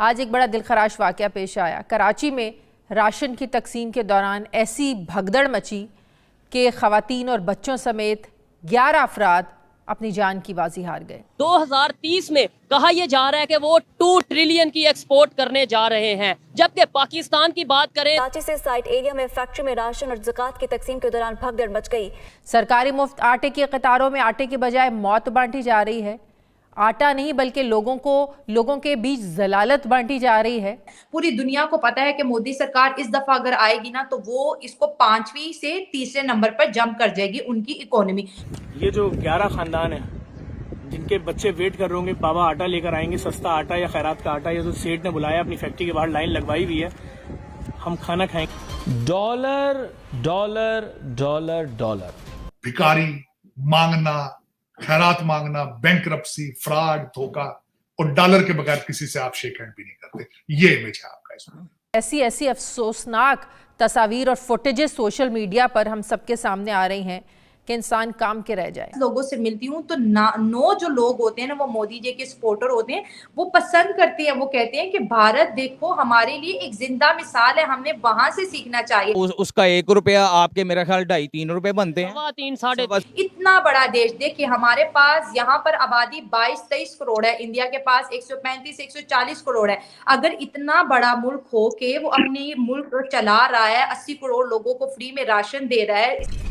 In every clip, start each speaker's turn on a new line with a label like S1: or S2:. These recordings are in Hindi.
S1: आज एक बड़ा दिलखराश वाक़या पेश आया। कराची में राशन की तकसीम के दौरान ऐसी भगदड़ मची कि ख़वातीन और बच्चों समेत 11 अफराद अपनी जान की बाजी हार गए।
S2: 2030 में कहा यह जा रहा है कि वो 2 ट्रिलियन की एक्सपोर्ट करने जा रहे हैं, जबकि पाकिस्तान की बात करें,
S3: कराची से साइट एरिया में फैक्ट्री में राशन और ज़कात की तकसीम के दौरान भगदड़ मच गई।
S1: सरकारी मुफ्त आटे की कतारों में आटे के बजाय मौत बांटी जा रही है। आटा नहीं बल्कि लोगों के बीच जलालत बांटी जा रही है।
S4: पूरी दुनिया को पता है कि मोदी सरकार इस दफा अगर आएगी ना तो वो इसको 5वीं से तीसरे नंबर पर जंप कर जाएगी उनकी इकोनॉमी।
S5: ये जो 11 खानदान है जिनके बच्चे वेट कर रहे होंगे बाबा आटा लेकर आएंगे, सस्ता आटा या खैरात का आटा, ये तो सेठ ने बुलाया, अपनी फैक्ट्री के बाहर लाइन लगवाई हुई है, हम खाना खाएंगे।
S6: डॉलर डॉलर डॉलर डॉलर,
S7: भिखारी मांगना, खैरात मांगना, बैंकरप्सी, फ्रॉड, धोखा, और डॉलर के बगैर किसी से आप शेक हैंड भी नहीं करते। ये इमेज है आपका इसमें।
S1: ऐसी अफसोसनाक तस्वीर और फुटेजेस सोशल मीडिया पर हम सबके सामने आ रही हैं कि इंसान काम के रह जाए।
S4: लोगों से मिलती हूँ तो नो जो लोग होते हैं ना वो मोदी जी के सपोर्टर होते हैं, वो पसंद करते हैं, वो कहते हैं कि भारत देखो हमारे लिए एक जिंदा मिसाल है, हमें वहां से सीखना चाहिए।
S8: उसका 1 रुपया आपके मेरे ख्याल 2.5-3 रुपए बनते हैं।
S2: 3-3.5
S4: इतना बड़ा देश देखिए, हमारे पास यहाँ पर आबादी 22-23 करोड़ है, इंडिया के पास 135-140 करोड़ है। अगर इतना बड़ा मुल्क हो के वो अपने मुल्क को चला रहा है, 80 करोड़ लोगों को फ्री में राशन दे रहा है।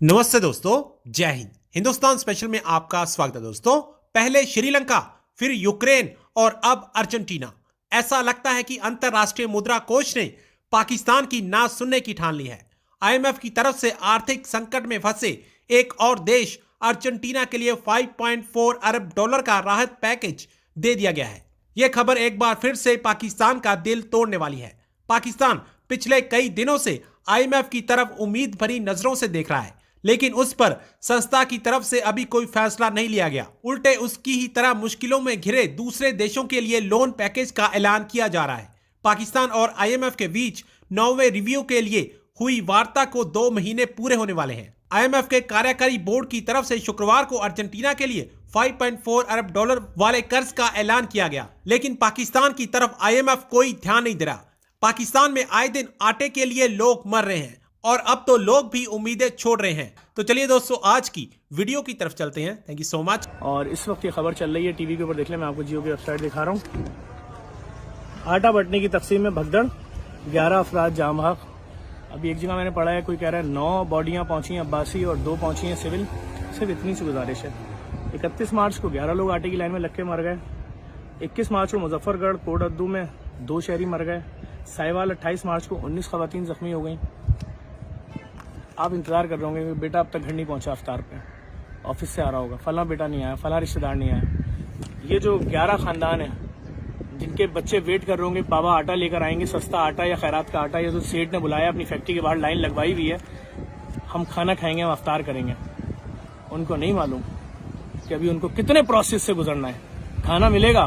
S9: नमस्ते दोस्तों, जय हिंद। हिंदुस्तान स्पेशल में आपका स्वागत है दोस्तों। पहले श्रीलंका, फिर यूक्रेन और अब अर्जेंटीना। ऐसा लगता है कि अंतरराष्ट्रीय मुद्रा कोष ने पाकिस्तान की ना सुनने की ठान ली है। आईएमएफ की तरफ से आर्थिक संकट में फंसे एक और देश अर्जेंटीना के लिए 5.4 अरब डॉलर का राहत पैकेज दे दिया गया है। यह खबर एक बार फिर से पाकिस्तान का दिल तोड़ने वाली है। पाकिस्तान पिछले कई दिनों से आईएमएफ की तरफ उम्मीद भरी नजरों से देख रहा है, लेकिन उस पर संस्था की तरफ से अभी कोई फैसला नहीं लिया गया। उल्टे उसकी ही तरह मुश्किलों में घिरे दूसरे देशों के लिए लोन पैकेज का ऐलान किया जा रहा है। पाकिस्तान और आईएमएफ के बीच 9वें रिव्यू के लिए हुई वार्ता को 2 महीने पूरे होने वाले हैं। आईएमएफ के कार्यकारी बोर्ड की तरफ से शुक्रवार को अर्जेंटीना के लिए 5.4 अरब डॉलर वाले कर्ज का ऐलान किया गया, लेकिन पाकिस्तान की तरफ आईएमएफ कोई ध्यान नहीं दे रहा। पाकिस्तान में आए दिन आटे के लिए लोग मर रहे हैं और अब तो लोग भी उम्मीदें छोड़ रहे हैं। तो चलिए दोस्तों, आज की वीडियो की तरफ चलते हैं। Thank you so much.
S5: और इस वक्त ये खबर चल रही है टीवी के ऊपर, देख लें, मैं आपको जियो की वेबसाइट दिखा रहा हूँ। आटा बंटने की तकसीम में भगदड़, 11 अफराद जाम हक। अभी एक जगह मैंने पढ़ा है, कोई कह रहा है 9 बॉडियां पहुंची हैं अब्बासी और 2 पहुंची हैं सिविल। सिर्फ इतनी सी गुजारिश है। 31 मार्च को 11 लोग आटे की लाइन में लग के मर गए। 21 मार्च को मुजफ्फरगढ़ कोटअद्दू में 2 शहरी मर गए। साहिवाल 28 मार्च को 19 खवातीन जख्मी हो गई। आप इंतजार कर रहे होंगे कि बेटा अब तक घर नहीं पहुंचा, अफ्तार पे ऑफिस से आ रहा होगा, फला बेटा नहीं आया, फला रिश्तेदार नहीं आया। ये जो 11 खानदान है जिनके बच्चे वेट कर रहे होंगे बाबा आटा लेकर आएंगे, सस्ता आटा या खैरात का आटा, ये तो सेठ ने बुलाया, अपनी फैक्ट्री के बाहर लाइन लगवाई हुई है, हम खाना खाएंगे, हम अफ्तार करेंगे। उनको नहीं मालूम कि अभी उनको कितने प्रोसेस से गुजरना है। खाना मिलेगा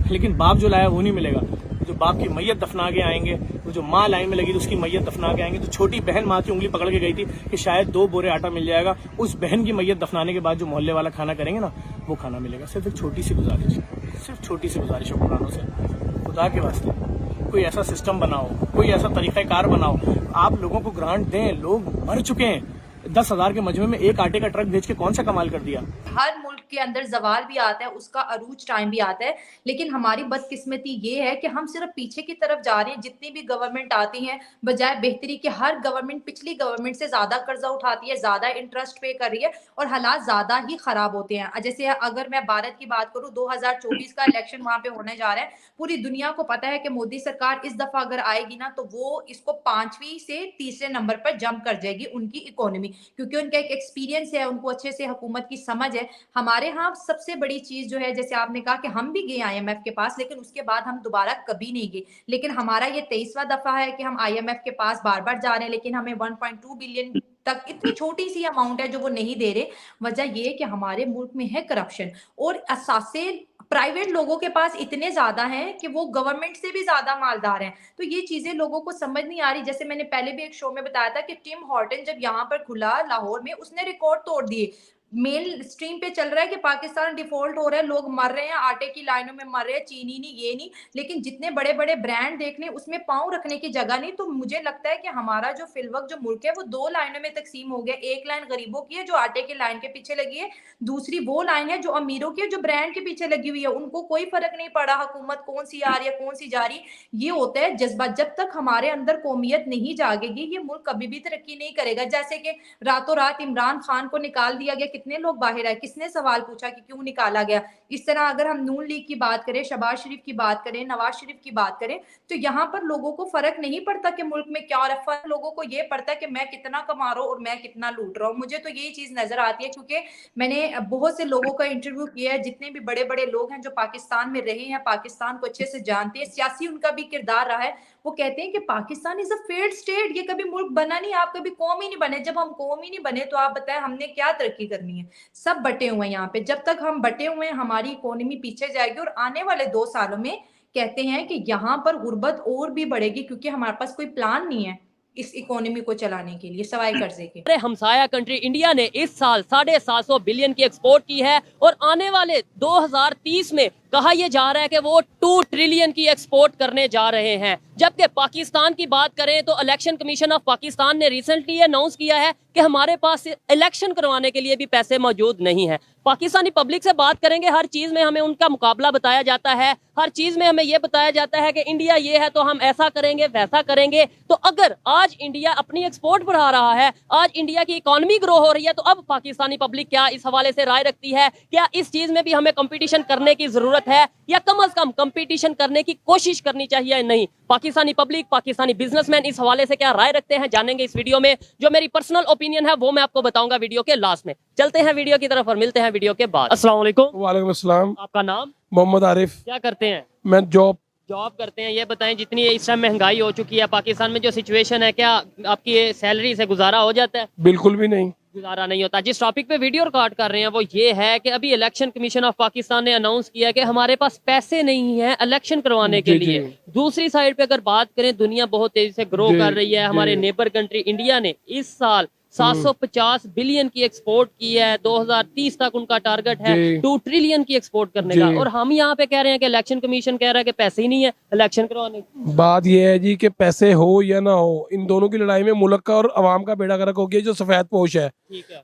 S5: लेकिन बाप जो लाया वो नहीं मिलेगा। जो बाप की मैयत दफना के आएंगे, वो जो माँ लाइन में लगी तो उसकी मैयत दफना के आएंगे। तो छोटी बहन माँ की उंगली पकड़ के गई थी कि शायद 2 बोरे आटा मिल जाएगा, उस बहन की मैयत दफनाने के बाद जो मोहल्ले वाला खाना करेंगे ना, वो खाना मिलेगा। सिर्फ एक छोटी सी गुजारिश, सिर्फ छोटी सी गुजारिश है हुक्मरानों से, खुदा के वास्ते कोई ऐसा सिस्टम बनाओ, कोई ऐसा तरीक़ाकार बनाओ, आप लोगों को ग्रांट दें। लोग मर चुके हैं। 10,000 के मजमे में एक आटे का ट्रक भेज के कौन सा कमाल कर दिया।
S4: हर मुल्क के अंदर जवाल भी आता है, उसका अरूज टाइम भी आता है, लेकिन हमारी बदकिस्मती ये है कि हम सिर्फ पीछे की तरफ जा रहे हैं। जितनी भी गवर्नमेंट आती है, बजाय बेहतरी के हर गवर्नमेंट पिछली गवर्नमेंट से ज्यादा कर्जा उठाती है, ज्यादा इंटरेस्ट पे कर रही है और हालात ज्यादा ही खराब होते हैं। जैसे अगर मैं भारत की बात करूं, 2024 का इलेक्शन वहां पे होने जा रहा है। पूरी दुनिया को पता है कि मोदी सरकार इस दफा अगर आएगी ना तो वो इसको 5वीं से तीसरे नंबर पर जंप कर जाएगी उनकी इकोनॉमी, क्योंकि उनका एक एक्सपीरियंस है, उनको अच्छे से हुकूमत की समझ है। हमारे यहाँ सबसे बड़ी चीज जो है, जैसे आपने कहा कि हम भी गए आईएमएफ के पास, लेकिन उसके बाद हम दोबारा कभी नहीं गए। लेकिन हमारा ये 23वां दफा है कि हम आईएमएफ के पास बार बार जा रहे हैं, लेकिन हमें 1.2 बिलियन तक, इतनी छोटी सी अमाउंट है जो वो नहीं दे रहे। वजह ये है कि हमारे मुल्क में है करप्शन और असासे प्राइवेट लोगों के पास इतने ज्यादा हैं कि वो गवर्नमेंट से भी ज्यादा मालदार हैं। तो ये चीजें लोगों को समझ नहीं आ रही। जैसे मैंने पहले भी एक शो में बताया था कि टिम हॉर्टन जब यहाँ पर खुला लाहौर में, उसने रिकॉर्ड तोड़ दिए। मेन स्ट्रीम पे चल रहा है कि पाकिस्तान डिफॉल्ट हो रहा है, लोग मर रहे हैं, आटे की लाइनों में मर रहे हैं, चीनी नहीं, ये नहीं, लेकिन जितने बड़े बड़े ब्रांड देख लें उसमें पांव रखने की जगह नहीं। तो मुझे लगता है कि हमारा जो फिलवक्त जो मुल्क है वो दो लाइनों में तकसीम हो गया। एक लाइन गरीबों की है जो आटे की लाइन के पीछे लगी है, दूसरी वो लाइन है जो अमीरों की है जो ब्रांड के पीछे लगी हुई है। उनको कोई फर्क नहीं पड़ा हुकूमत कौन सी आ रही है कौन सी जा रही। ये होता है जज्बा। जब तक हमारे अंदर कौमियत नहीं जागेगी ये मुल्क कभी भी तरक्की नहीं करेगा। जैसे कि रातों रात इमरान खान को निकाल दिया गया, कितने लोग बाहर आए, किसने सवाल पूछा कि क्यों निकाला गया। इस तरह अगर हम नून लीग की बात करें, शहबाज शरीफ की बात करें, नवाज शरीफ की बात करें, तो यहाँ पर लोगों को फर्क नहीं पड़ता कि मुल्क में क्या हो रहा है। फर्क लोगों को ये पड़ता है कि मैं कितना कमा रहा हूँ और मैं कितना लूट रहा हूँ। मुझे तो यही चीज नजर आती है क्योंकि मैंने बहुत से लोगों का इंटरव्यू किया है, जितने भी बड़े बड़े लोग हैं जो पाकिस्तान में रहे हैं, पाकिस्तान को अच्छे से जानते हैं, सियासी उनका भी किरदार रहा है। वो कहते हैं कि Pakistan is a failed state, ये कभी मुल्क बना नहीं, आप कभी कौम ही नहीं बने। जब हम कौम ही नहीं बने तो आप बताएं हमने क्या तरक्की करनी है। सब बटे हुए हैं यहाँ पे। जब तक हम बटे हुए हैं हमारी इकोनॉमी पीछे जाएगी और आने वाले 2 सालों में कहते हैं कि यहाँ पर गुर्बत और भी बढ़ेगी क्योंकि हमारे पास कोई प्लान नहीं है इस इकोनॉमी को चलाने के लिए सिवाय कर्जे के।
S2: हमसाया कंट्री इंडिया ने इस साल 750 बिलियन की एक्सपोर्ट की है और आने वाले 2030 में कहा यह जा रहा है कि वो 2 ट्रिलियन की एक्सपोर्ट करने जा रहे हैं। जबकि पाकिस्तान की बात करें तो इलेक्शन कमीशन ऑफ पाकिस्तान ने रिसेंटली अनाउंस किया है कि हमारे पास इलेक्शन करवाने के लिए भी पैसे मौजूद नहीं है। पाकिस्तानी पब्लिक से बात करेंगे, हर चीज में हमें उनका मुकाबला बताया जाता है, हर चीज में हमें यह बताया जाता है कि इंडिया ये है तो हम ऐसा करेंगे वैसा करेंगे। तो अगर आज इंडिया अपनी एक्सपोर्ट बढ़ा रहा है, आज इंडिया की इकोनॉमी ग्रो हो रही है, तो अब पाकिस्तानी पब्लिक क्या इस हवाले से राय रखती है? क्या इस चीज में भी हमें कंपटीशन करने की जरूरत है या कम से कम कंपटीशन करने की कोशिश करनी चाहिए? नहीं। पाकिस्तानी पब्लिक, पाकिस्तानी बिजनेसमैन इस हवाले से क्या राय रखते हैं जानेंगे इस वीडियो में। जो मेरी पर्सनल ओपिनियन है वो मैं आपको बताऊंगा वीडियो के लास्ट में। चलते हैं वीडियो की तरफ और मिलते हैं वीडियो के बाद। अस्सलाम वालेकुम।
S10: वालेकुम अस्सलाम।
S2: आपका नाम?
S10: मोहम्मद आरिफ।
S2: क्या करते हैं?
S10: मैं जॉब
S2: करते हैं। ये बताएं, जितनी इस टाइम महंगाई हो चुकी है पाकिस्तान में, जो सिचुएशन है, क्या आपकी सैलरी से गुजारा हो जाता है?
S10: बिल्कुल भी नहीं,
S2: गुजारा नहीं होता। जिस टॉपिक पे वीडियो रिकॉर्ड कर रहे हैं वो ये है कि अभी इलेक्शन कमीशन ऑफ पाकिस्तान ने अनाउंस किया कि हमारे पास पैसे नहीं है इलेक्शन करवाने के लिए। दूसरी साइड पे अगर बात करें, दुनिया बहुत तेजी से ग्रो कर रही है। हमारे नेबर कंट्री इंडिया ने इस साल 750 बिलियन की एक्सपोर्ट की है। 2030 तक उनका टारगेट है 2 ट्रिलियन की एक्सपोर्ट करने का। और हम यहाँ पे कह रहे हैं कि इलेक्शन कमीशन कह रहा है कि पैसे ही नहीं है इलेक्शन करवाने की।
S10: बात यह है जी कि पैसे हो या ना हो, इन दोनों की लड़ाई में मुल्क का और अवाम का बेड़ा गर्क हो गया जो सफेद पोश है।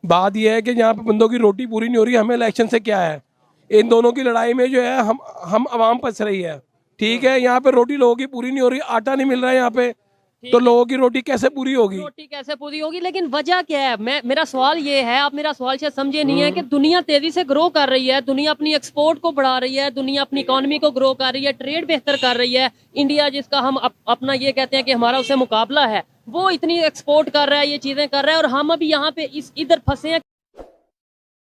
S10: बात यह है कि यहाँ पे बंदों की रोटी पूरी नहीं हो रही, हमें इलेक्शन से क्या है। इन दोनों की लड़ाई में जो है हम अवाम फंस रही है। ठीक है, यहाँ पे रोटी लोगों की पूरी नहीं हो रही, आटा नहीं मिल रहा है यहाँ पे, तो लोगों की रोटी कैसे पूरी होगी?
S2: रोटी कैसे पूरी होगी? लेकिन वजह क्या है? मेरा सवाल ये है, आप मेरा सवाल शायद समझे नहीं है कि दुनिया तेजी से ग्रो कर रही है, दुनिया अपनी एक्सपोर्ट को बढ़ा रही है, दुनिया अपनी इकोनॉमी को ग्रो कर रही है, ट्रेड बेहतर कर रही है। इंडिया जिसका हम अपना ये कहते हैं कि हमारा उससे मुकाबला है, वो इतनी एक्सपोर्ट कर रहा है, ये चीजें कर रहा है, और हम अभी यहाँ पे इधर फंसे हैं